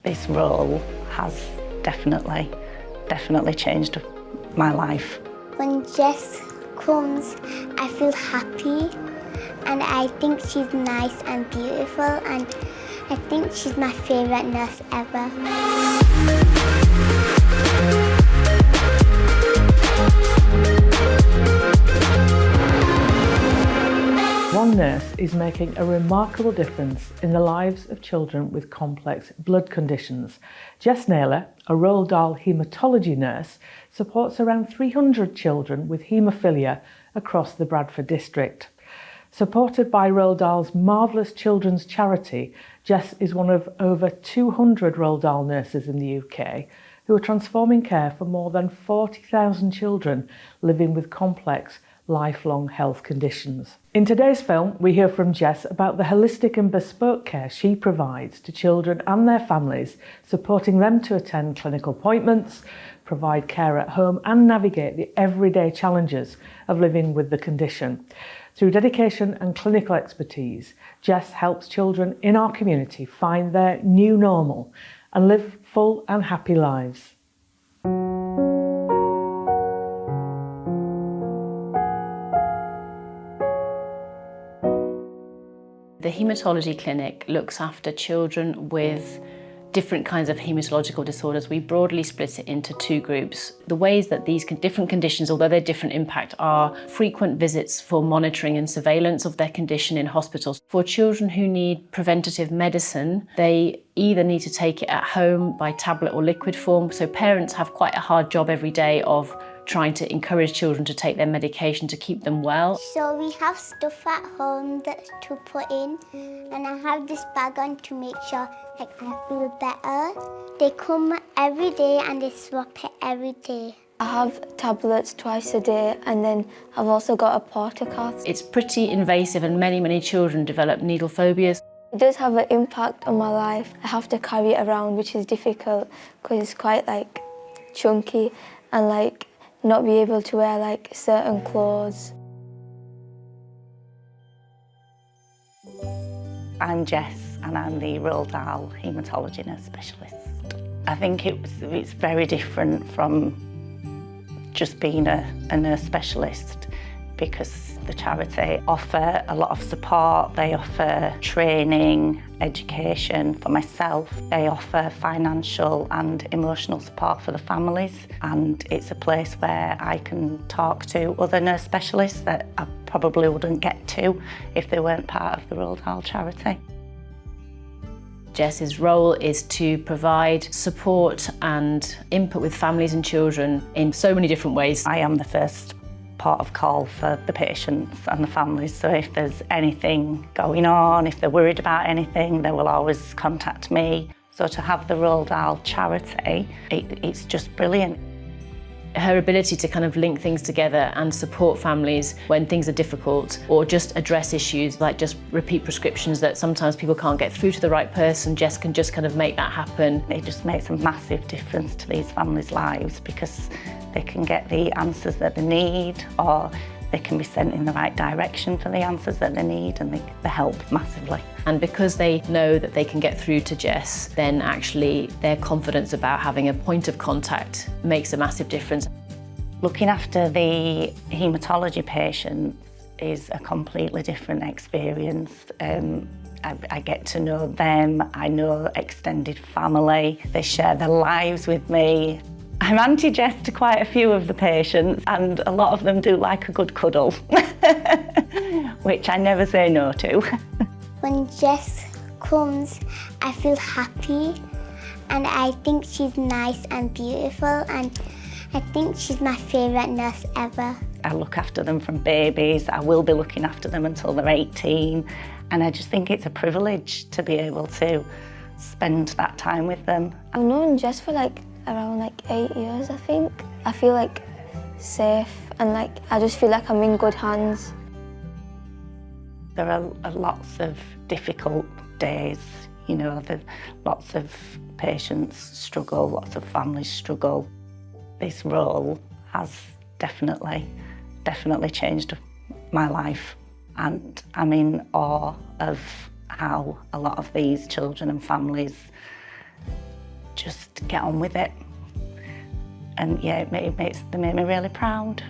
This role has definitely changed my life. When Jess comes, I feel happy and I think she's nice and beautiful and I think she's my favourite nurse ever. One nurse is making a remarkable difference in the lives of children with complex blood conditions. Jess Naylor, a Roald Dahl Haematology Nurse, supports around 300 children with haemophilia across the Bradford district. Supported by Roald Dahl's Marvellous children's charity, Jess is one of over 200 Roald Dahl nurses in the UK who are transforming care for more than 40,000 children living with complex lifelong health conditions. In today's film, we hear from Jess about the holistic and bespoke care she provides to children and their families, supporting them to attend clinical appointments, provide care at home and navigate the everyday challenges of living with the condition. Through dedication and clinical expertise, Jess helps children in our community find their new normal and live full and happy lives. The haematology clinic looks after children with different kinds of haematological disorders. We broadly split it into two groups. The ways that these different conditions, although they're different impact, are frequent visits for monitoring and surveillance of their condition in hospitals. For children who need preventative medicine, they either need to take it at home by tablet or liquid form, so parents have quite a hard job every day of trying to encourage children to take their medication to keep them well. So we have stuff at home to put in and I have this bag on to make sure I feel better. They come every day and they swap it every day. I have tablets twice a day and then I've also got a portacath. It's pretty invasive and many children develop needle phobias. It does have an impact on my life. I have to carry it around, which is difficult because it's quite chunky and not be able to wear certain clothes. I'm Jess and I'm the Roald Dahl Haematology Nurse specialist. I think it's very different from just being a nurse specialist because the charity offer a lot of support. They offer training, education for myself. They offer financial and emotional support for the families, and it's a place where I can talk to other nurse specialists that I probably wouldn't get to if they weren't part of the Roald Dahl charity. Jess's role is to provide support and input with families and children in so many different ways. I am the first port of call for the patients and the families, so if there's anything going on, if they're worried about anything, they will always contact me. So to have the Roald Dahl charity, it's just brilliant. Her ability to link things together and support families when things are difficult, or just address issues like just repeat prescriptions that sometimes people can't get through to the right person, Jess can just make that happen. It just makes a massive difference to these families' lives because they can get the answers that they need, or they can be sent in the right direction for the answers that they need, and they help massively. And because they know that they can get through to Jess, then actually their confidence about having a point of contact makes a massive difference. Looking after the haematology patients is a completely different experience. I get to know them, I know extended family, they share their lives with me. I'm Auntie-Jess to quite a few of the patients, and a lot of them do like a good cuddle, which I never say no to. When Jess comes, I feel happy and I think she's nice and beautiful and I think she's my favourite nurse ever. I look after them from babies, I will be looking after them until they're 18, and I just think it's a privilege to be able to spend that time with them. I've known Jess for around 8 years, I think. I feel safe and I just feel I'm in good hands. There are lots of difficult days, lots of patients struggle, lots of families struggle. This role has definitely changed my life, and I'm in awe of how a lot of these children and families just get on with it. And yeah, they made me really proud.